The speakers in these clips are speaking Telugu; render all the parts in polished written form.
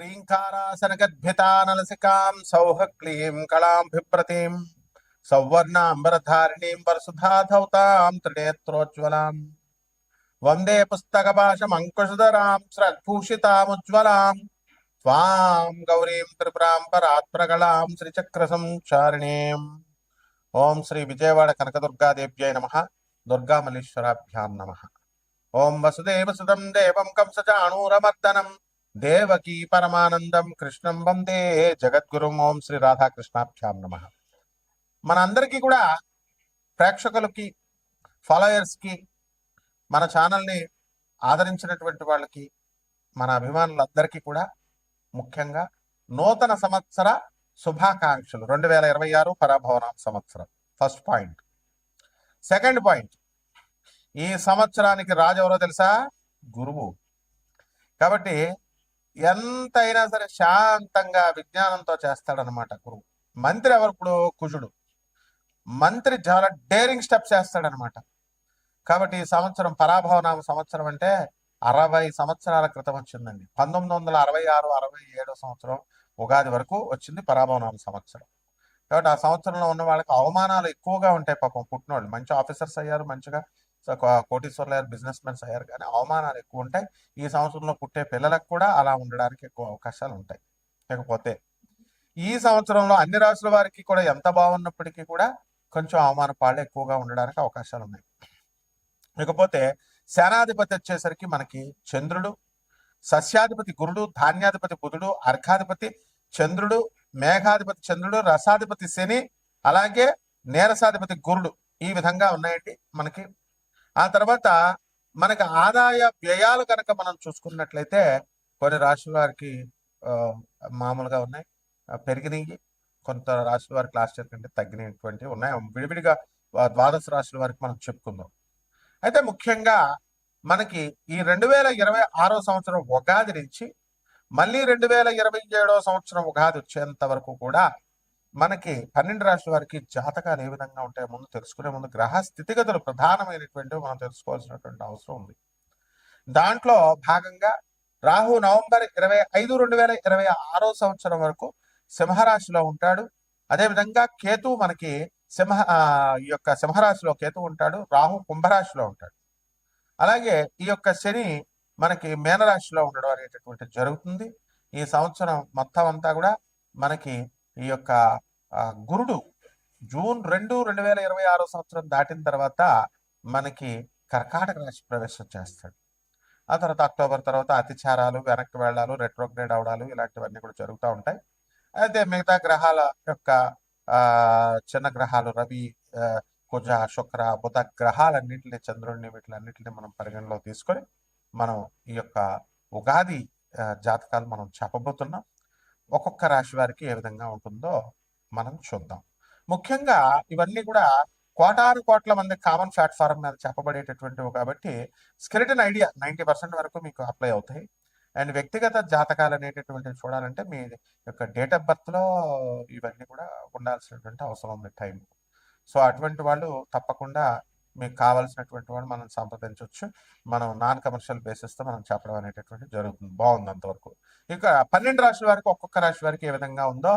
ह्रीङ्कारासनगद्भितानलसिकां सौहक्लीं कलां बिभ्रतीं सौवर्णाम्बरधारिणीं वरसुधाधौतां त्रिनेत्रोज्ज्वलां वन्दे पुस्तकपाशमङ्कुशधरां स्रग्भूषितामुज्ज्वलां त्वां गौरीं त्रिपुरां परात्प्रगलां श्रीचक्रसंचारिणीम् ఓం శ్రీ విజయవాడ కనకదుర్గాదేవ్యై నమః. దుర్గామల్లీశ్వరాభ్యాం నమః. ఓం వసుదేవసుతం దేవం కంసచాణూరమర్దనం దేవకీ పరమానందం కృష్ణం వందే జగద్గురుం. ఓం శ్రీ రాధాకృష్ణాభ్యాం నమః. మనందరికీ కూడా ప్రేక్షకులకి, ఫాలోయర్స్కి, మన ఛానల్ని ఆదరించినటువంటి వాళ్ళకి, మన అభిమానులందరికీ కూడా ముఖ్యంగా నూతన సంవత్సర శుభాకాంక్షలు. 2026 పరాభవనామ సంవత్సరం ఫస్ట్ పాయింట్. సెకండ్ పాయింట్, ఈ సంవత్సరానికి రాజు ఎవరో తెలుసా? గురువు. కాబట్టి ఎంతైనా సరే శాంతంగా విజ్ఞానంతో చేస్తాడనమాట గురువు. మంత్రి ఎవరు? కుజుడు. మంత్రి చాలా డేరింగ్ స్టెప్స్ చేస్తాడనమాట. కాబట్టి ఈ సంవత్సరం పరాభవనామ సంవత్సరం అంటే 60 సంవత్సరాల క్రితం వచ్చిందండి. 1966, 67 సంవత్సరం ఉగాది వరకు వచ్చింది పరాభవనామ సంవత్సరం. కాబట్టి ఆ సంవత్సరంలో ఉన్న వాళ్ళకి అవమానాలు ఎక్కువగా ఉంటాయి. పాపం పుట్టినోళ్ళు మంచి ఆఫీసర్స్ అయ్యారు, మంచిగా కోటీశ్వర్లు అయ్యారు, బిజినెస్ మెన్స్ అయ్యారు, కానీ అవమానాలు ఎక్కువ ఉంటాయి. ఈ సంవత్సరంలో పుట్టే పిల్లలకు కూడా అలా ఉండడానికి ఎక్కువ అవకాశాలు ఉంటాయి. లేకపోతే ఈ సంవత్సరంలో అన్ని రాసుల వారికి కూడా ఎంత బాగున్నప్పటికీ కూడా కొంచెం అవమాన పాళ్ళు ఎక్కువగా ఉండడానికి అవకాశాలు ఉన్నాయి. ఇకపోతే సేనాధిపతి వచ్చేసరికి మనకి చంద్రుడు, సస్యాధిపతి గురుడు, ధాన్యాధిపతి బుధుడు, అర్ఘాధిపతి చంద్రుడు, మేఘాధిపతి చంద్రుడు, రసాధిపతి శని, అలాగే నీరసాధిపతి గురుడు. ఈ విధంగా ఉన్నాయండి మనకి. ఆ తర్వాత మనకి ఆదాయ వ్యయాలు కనుక మనం చూసుకున్నట్లయితే కొన్ని రాశుల వారికి మామూలుగా ఉన్నాయి, పెరిగినాయి. కొంత రాశుల వారికి లాస్ట్ ఇయర్ కంటే తగ్గినటువంటివి ఉన్నాయి. విడివిడిగా ద్వాదశ రాశుల వారికి మనం చెప్పుకుందాం. అయితే ముఖ్యంగా మనకి ఈ 2026 సంవత్సరం ఉగాది నుంచి మళ్ళీ 2027 సంవత్సరం ఉగాది వచ్చేంత వరకు కూడా మనకి 12 రాశుల వారికి జాతకాలు ఏ విధంగా ఉంటాయో ముందు తెలుసుకునే ముందు గ్రహ స్థితిగతులు ప్రధానమైనటువంటివి మనం తెలుసుకోవాల్సినటువంటి అవసరం ఉంది. దాంట్లో భాగంగా రాహు నవంబర్ 25, 2026 సంవత్సరం వరకు సింహరాశిలో ఉంటాడు. అదేవిధంగా కేతు మనకి ఈ యొక్క సింహరాశిలో కేతు ఉంటాడు, రాహు కుంభరాశిలో ఉంటాడు. అలాగే ఈ యొక్క శని మనకి మీనరాశిలో ఉండడం అనేటటువంటి జరుగుతుంది. ఈ సంవత్సరం మొత్తం అంతా కూడా మనకి ఈ యొక్క గురుడు జూన్ 2, 2026 సంవత్సరం దాటిన తర్వాత మనకి కర్కాటక రాశి ప్రవేశం చేస్తాడు. ఆ తర్వాత అక్టోబర్ తర్వాత అతిచారాలు, వెనక్కి వెళ్ళాలు, రెట్రోగ్రేడ్ అవడాలు ఇలాంటివన్నీ కూడా జరుగుతూ ఉంటాయి. అయితే మిగతా గ్రహాల యొక్క చిన్న గ్రహాలు రవి, కుజ, శుక్ర, బుధ గ్రహాలన్నింటినీ, చంద్రుడిని, వీటిలన్నింటినీ మనం పరిగణలో తీసుకొని మనం ఈ యొక్క ఉగాది జాతకాలు మనం చెప్పబోతున్నాం. ఒక్కొక్క రాశి వారికి ఏ విధంగా ఉంటుందో మనం చూద్దాం. ముఖ్యంగా ఇవన్నీ కూడా కోటాను కోట్ల మంది కామన్ ప్లాట్ఫారం మీద చెప్పబడేటటువంటివి కాబట్టి స్కెలిటన్ ఐడియా 90% వరకు మీకు అప్లై అవుతాయి. అండ్ వ్యక్తిగత జాతకాలు అనేటటువంటివి చూడాలంటే మీ యొక్క డేట్ ఆఫ్ బర్త్లో ఇవన్నీ కూడా ఉండాల్సినటువంటి అవసరం ఉంది టైం. సో అటువంటి వాళ్ళు తప్పకుండా మీకు కావాల్సినటువంటి వాళ్ళు మనం సంప్రదించవచ్చు. మనం నాన్ కమర్షియల్ బేసిస్తో మనం చెప్పడం అనేటటువంటి జరుగుతుంది. బాగుంది అంతవరకు. ఇక 12 రాశుల వారికి ఒక్కొక్క రాశి వారికి ఏ విధంగా ఉందో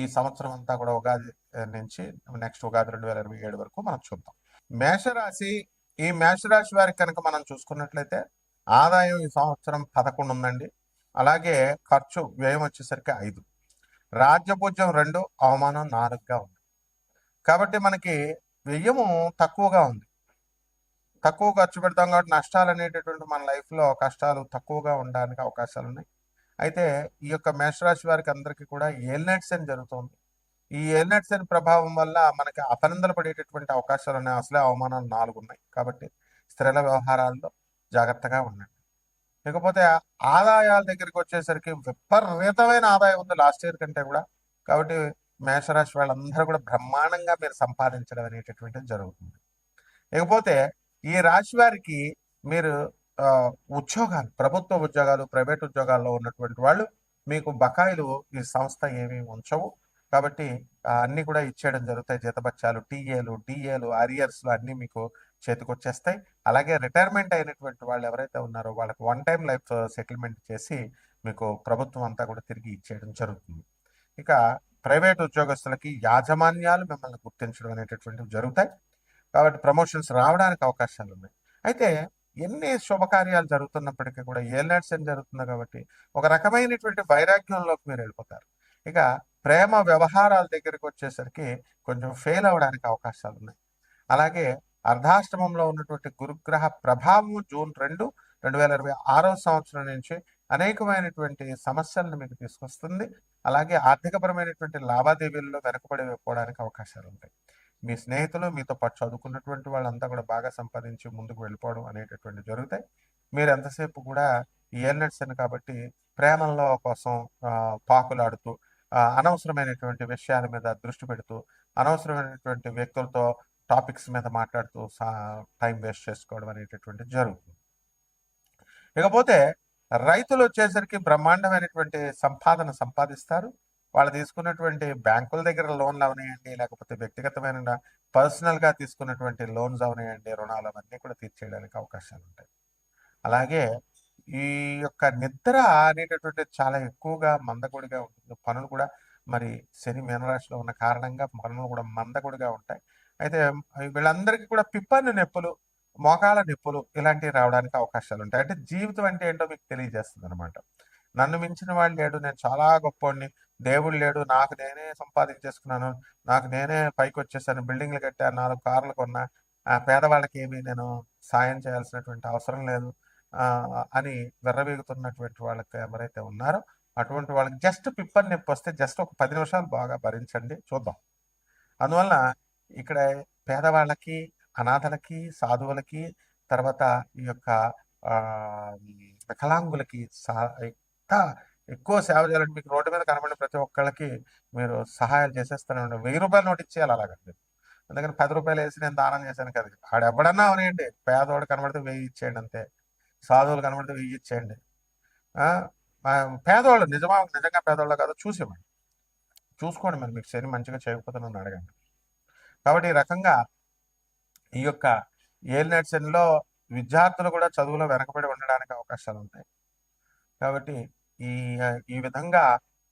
ఈ సంవత్సరం అంతా కూడా ఉగాది నుంచి నెక్స్ట్ ఉగాది 2027 వరకు మనం చూద్దాం. మేషరాశి. ఈ మేషరాశి వారికి కనుక మనం చూసుకున్నట్లయితే ఆదాయం ఈ సంవత్సరం 11 ఉందండి. అలాగే ఖర్చు వ్యయం వచ్చేసరికి 5, రాజ్యపూజ్యం 2, అవమానం 4గా ఉంది. కాబట్టి మనకి వ్యయము తక్కువగా ఉంది. తక్కువ ఖర్చు పెడతాం కాబట్టి నష్టాలు అనేటటువంటి మన లైఫ్లో కష్టాలు తక్కువగా ఉండడానికి అవకాశాలు ఉన్నాయి. అయితే ఈ యొక్క మేషరాశి వారికి అందరికీ కూడా ఏలినాటి శని జరుగుతుంది. ఈ ఏలినాటి శని ప్రభావం వల్ల మనకి అపనిందలు పడేటటువంటి అవకాశాలు ఉన్నాయి. అసలే అవమానాలు 4 ఉన్నాయి. కాబట్టి స్త్రీల వ్యవహారాల్లో జాగ్రత్తగా ఉండండి. ఇకపోతే ఆదాయాల దగ్గరికి వచ్చేసరికి విపరీతమైన ఆదాయం ఉంది లాస్ట్ ఇయర్ కంటే కూడా. కాబట్టి మేషరాశి వాళ్ళందరూ కూడా బ్రహ్మాండంగా మీరు సంపాదించడం అనేటటువంటిది జరుగుతుంది. ఇకపోతే ఈ రాశి వారికి మీరు ఉద్యోగాలు, ప్రభుత్వ ఉద్యోగాలు, ప్రైవేట్ ఉద్యోగాల్లో ఉన్నటువంటి వాళ్ళు మీకు బకాయిలు ఈ సంస్థ ఏమీ ఉంచవు. కాబట్టి అన్నీ కూడా ఇచ్చేయడం జరుగుతాయి. జీతబత్యాలు, టీఏలు, డిఏలు, అరియర్స్లు అన్నీ మీకు చేతికొచ్చేస్తాయి. అలాగే రిటైర్మెంట్ అయినటువంటి వాళ్ళు ఎవరైతే ఉన్నారో వాళ్ళకి 1 టైం లైఫ్ సెటిల్మెంట్ చేసి మీకు ప్రభుత్వం అంతా కూడా తిరిగి ఇచ్చేయడం జరుగుతుంది. ఇక ప్రైవేట్ ఉద్యోగస్తులకి యాజమాన్యాలు మిమ్మల్ని గుర్తించడం అనేటటువంటివి జరుగుతాయి. కాబట్టి ప్రమోషన్స్ రావడానికి అవకాశాలు ఉన్నాయి. అయితే ఎన్ని శుభకార్యాలు జరుగుతున్నప్పటికీ కూడా ఏలినాటి శని జరుగుతుంది కాబట్టి ఒక రకమైనటువంటి వైరాగ్యంలోకి మీరు వెళ్ళిపోతారు. ఇక ప్రేమ వ్యవహారాల దగ్గరికి వచ్చేసరికి కొంచెం ఫెయిల్ అవ్వడానికి అవకాశాలు ఉన్నాయి. అలాగే అర్ధాష్టమంలో ఉన్నటువంటి గురుగ్రహ ప్రభావం జూన్ 2, 2026 సంవత్సరం నుంచి అనేకమైనటువంటి సమస్యలను మీకు తీసుకొస్తుంది. అలాగే ఆర్థికపరమైనటువంటి లావాదేవీల్లో వెనకబడిపోవడానికి అవకాశాలు ఉంటాయి. మీ స్నేహితులు మీతో పాటు చదువుకున్నటువంటి వాళ్ళంతా కూడా బాగా సంపాదించి ముందుకు వెళ్ళిపోవడం అనేటటువంటి జరుగుతాయి. మీరు ఎంతసేపు కూడా ఏలినాటి శని కాబట్టి ప్రేమల్లో కోసం పాకులాడుతూ అనవసరమైనటువంటి విషయాల మీద దృష్టి పెడుతూ అనవసరమైనటువంటి వ్యక్తులతో టాపిక్స్ మీద మాట్లాడుతూ టైం వేస్ట్ చేసుకోవడం అనేటటువంటి జరుగుతుంది. ఇకపోతే రైతులు వచ్చేసరికి బ్రహ్మాండమైనటువంటి సంపాదిస్తారు. వాళ్ళు తీసుకున్నటువంటి బ్యాంకుల దగ్గర లోన్లు అవనాయండి, లేకపోతే వ్యక్తిగతమైన పర్సనల్గా తీసుకున్నటువంటి లోన్స్ అవనాయండి, రుణాలు అవన్నీ కూడా తీర్చేయడానికి అవకాశాలు ఉంటాయి. అలాగే ఈ యొక్క నిద్ర అనేటటువంటి చాలా ఎక్కువగా మందకొడిగా ఉంటుంది. పనులు కూడా మరి శని మీనరాశిలో ఉన్న కారణంగా పనులు కూడా మందకొడిగా ఉంటాయి. అయితే వీళ్ళందరికీ కూడా పిప్పని నొప్పులు, మోకాల నొప్పులు ఇలాంటివి రావడానికి అవకాశాలు ఉంటాయి. అంటే జీవితం అంటే ఏంటో మీకు తెలియజేస్తుంది అనమాట. నన్ను మించిన వాడు లేడు, నేను చాలా గొప్పోడిని, దేవుడు లేడు, నాకు నేనే సంపాదించేసుకున్నాను, నాకు నేనే పైకి వచ్చేసాను, బిల్డింగ్లు కట్టాను, 4 కార్లు కొన్నా, పేదవాళ్ళకి ఏమీ నేను సాయం చేయాల్సినటువంటి అవసరం లేదు అని విర్రవీగుతున్నటువంటి వాళ్ళకి ఎవరైతే ఉన్నారో అటువంటి వాళ్ళకి జస్ట్ పిప్పని నొప్పి వస్తే జస్ట్ ఒక 10 నిమిషాలు బాగా భరించండి, చూద్దాం. అందువల్ల ఇక్కడ పేదవాళ్ళకి, అనాథలకి, సాధువులకి, తర్వాత ఈ యొక్క వికలాంగులకి ఎక్కువ సేవ చేయాలంటే మీకు రోడ్డు మీద కనబడిన ప్రతి ఒక్కళ్ళకి మీరు సహాయాలు చేసేస్తూనే ఉండండి. 1000 రూపాయల నోటు ఇచ్చేయాలి అలాగండి. అందుకని 10 రూపాయలు వేసి నేను దానం చేశాను కదా, ఆడెవడన్నా అవనండి, పేదవాడు కనబడితే 1000 ఇచ్చేయండి అంతే, సాధువులు కనబడితే 1000 ఇచ్చేయండి. పేదవాళ్ళు నిజంగా పేదవాళ్ళు కాదు చూసేవాడు చూసుకోండి, మరి మీకు శని మంచిగా చేయకపోతే నన్ను అడగండి. కాబట్టి ఈ రకంగా ఈ యొక్క ఏలినాటి శనిలో విద్యార్థులు కూడా చదువులో వెనకబడి ఉండడానికి అవకాశాలు ఉంటాయి. కాబట్టి ఈ ఈ విధంగా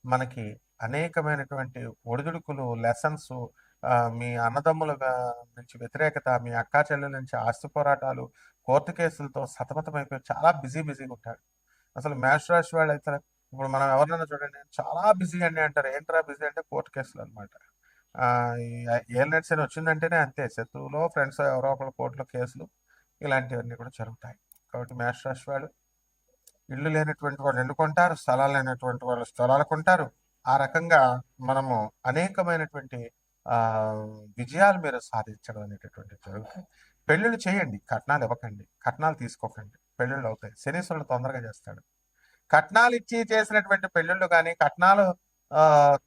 మనకి అనేకమైనటువంటి ఒడిదుడుకులు, లెసన్స్, మీ అన్నదమ్ముల నుంచి వ్యతిరేకత, మీ అక్కా చెల్లెల నుంచి ఆస్తి పోరాటాలు, కోర్టు కేసులతో సతమతమైపోయి చాలా బిజీగా ఉంటాడు. అసలు మేష రాశి వాళ్ళు అయితే ఇప్పుడు మనం ఎవరినైనా చూడండి చాలా బిజీ అండి అంటారు. ఏంట్రా బిజీ అంటే కోర్టు కేసులు అనమాట. ఏలినాటి శని వచ్చిందంటేనే అంతే, శత్రువులో ఫ్రెండ్స్ ఎవరో ఒకళ్ళు కోర్టులో కేసులు ఇలాంటివన్నీ కూడా జరుగుతాయి. కాబట్టి మేష రాశి వాళ్ళు ఇల్లు లేనటువంటి వాళ్ళు ఇల్లు కొంటారు, స్థలాలు లేనటువంటి వాళ్ళు స్థలాలు కొంటారు. ఆ రకంగా మనము అనేకమైనటువంటి విజయాలు మీరు సాధించడం అనేటటువంటి జరుగుతాయి. పెళ్ళిళ్ళు చేయండి, కట్నాలు ఇవ్వకండి, కట్నాలు తీసుకోకండి, పెళ్ళిళ్ళు అవుతాయి. శనీశ్వరుడు తొందరగా చేస్తాడు. కట్నాలు ఇచ్చి చేసినటువంటి పెళ్ళిళ్ళు కానీ, కట్నాలు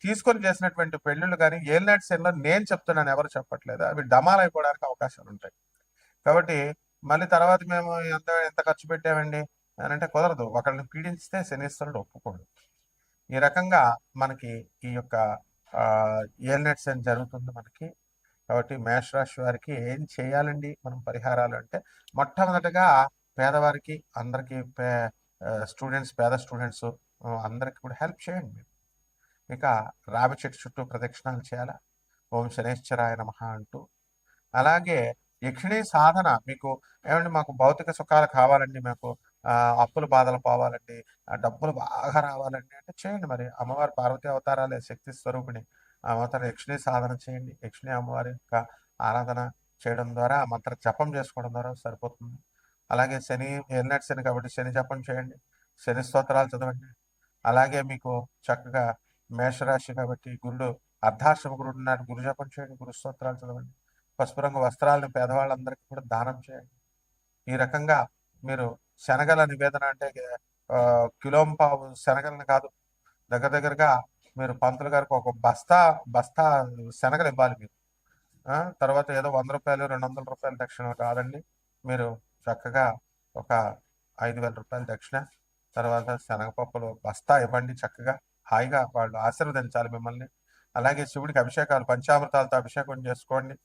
తీసుకొని చేసినటువంటి పెళ్ళిళ్ళు కానీ ఏలినాటి శనిలో నేను చెప్తున్నాను, ఎవరు చెప్పట్లేదు, అవి డమాలు అయిపోవడానికి అవకాశాలు ఉంటాయి. కాబట్టి మళ్ళీ తర్వాత మేము ఎంత ఖర్చు పెట్టామండి అని అంటే కుదరదు. ఒకళ్ళని పీడించితే శనీశ్వరుడు ఒప్పుకోడు. ఈ రకంగా మనకి ఈ యొక్క ఏలినాటి శని జరుగుతుంది మనకి. కాబట్టి మేషరాశి వారికి ఏం చేయాలండి మనం పరిహారాలు అంటే, మొట్టమొదటిగా పేదవారికి అందరికీ పేద స్టూడెంట్స్ అందరికి కూడా హెల్ప్ చేయండి మీరు. ఇక రావి చెట్టు చుట్టూ ప్రదక్షిణాలు చేయాలా, ఓం శనేశ్వరాయ నమః అంటూ. అలాగే యక్షిణీ సాధన, మీకు ఏమంటే మాకు భౌతిక సుఖాలు కావాలండి, మాకు అప్పుల బాధలు పోవాలండి, డబ్బులు బాగా రావాలండి అంటే చేయండి. మరి అమ్మవారి పార్వతీ అవతారాలే, శక్తి స్వరూపిణి అవతార యక్షిణీ సాధన చేయండి. యక్షిణీ అమ్మవారి యొక్క ఆరాధన చేయడం ద్వారా, మంత్ర జపం చేసుకోవడం ద్వారా సరిపోతుంది. అలాగే ఏలినాటి శని కాబట్టి శని జపం చేయండి, శని స్తోత్రాలు చదవండి. అలాగే మీకు చక్కగా మేషరాశి కాబట్టి గురుడు అర్ధాశ్రమ గురుడు నాటి గురు జపం చేయండి, గురు స్తోత్రాలు చదవండి. పసుపు రంగు వస్త్రాలను పేదవాళ్ళందరికీ కూడా దానం చేయండి. ఈ రకంగా మీరు శనగల నివేదన అంటే కిలోంపావు శనగలను కాదు, దగ్గరగా మీరు పంతులు గారికి ఒక బస్తా శనగలు ఇవ్వాలి మీరు. తర్వాత ఏదో 100 రూపాయలు 200 రూపాయలు దక్షిణ కాదండి, మీరు చక్కగా ఒక 5,000 రూపాయలు దక్షిణ, తర్వాత శనగపప్పులు బస్తా ఇవ్వండి. చక్కగా హాయిగా వాళ్ళు ఆశీర్వదించాలి మిమ్మల్ని. అలాగే శివుడికి అభిషేకాలు, పంచామృతాలతో అభిషేకం చేసుకోండి.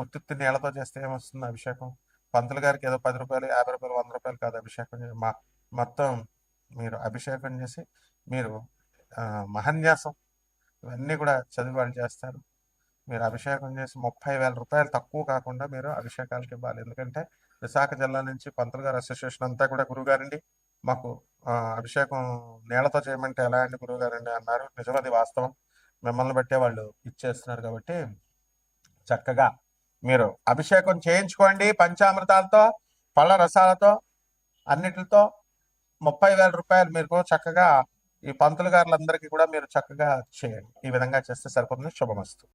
ఉత్తుత్తి నీళ్ళతో చేస్తే ఏమొస్తుంది అభిషేకం? పంతులు గారికి ఏదో 10 రూపాయలు 50 రూపాయలు 100 రూపాయలు కాదు అభిషేకం మొత్తం మీరు అభిషేకం చేసి మీరు మహన్యాసం ఇవన్నీ కూడా చదివి వాళ్ళు చేస్తారు. మీరు అభిషేకం చేసి 30,000 రూపాయలు తక్కువ కాకుండా మీరు అభిషేకాలకి ఇవ్వాలి. ఎందుకంటే విశాఖ జిల్లా నుంచి పంతులు గారు అసోసియేషన్ అంతా కూడా గురువుగారండి మాకు అభిషేకం నీళ్లతో చేయమంటే ఎలా అండి గురువుగారండి అన్నారు. నిజమది వాస్తవం. మిమ్మల్ని బట్టే వాళ్ళు ఇచ్చేస్తున్నారు కాబట్టి చక్కగా మీరు అభిషేకం చేయించుకోండి. పంచామృతాలతో, పళ్ళ రసాలతో, అన్నిటితో 30,000 రూపాయలు మీరు చక్కగా ఈ పంతులు గారులందరికీ కూడా మీరు చక్కగా చేయండి. ఈ విధంగా చేస్తే సరిపోతుంది. శుభమస్తు.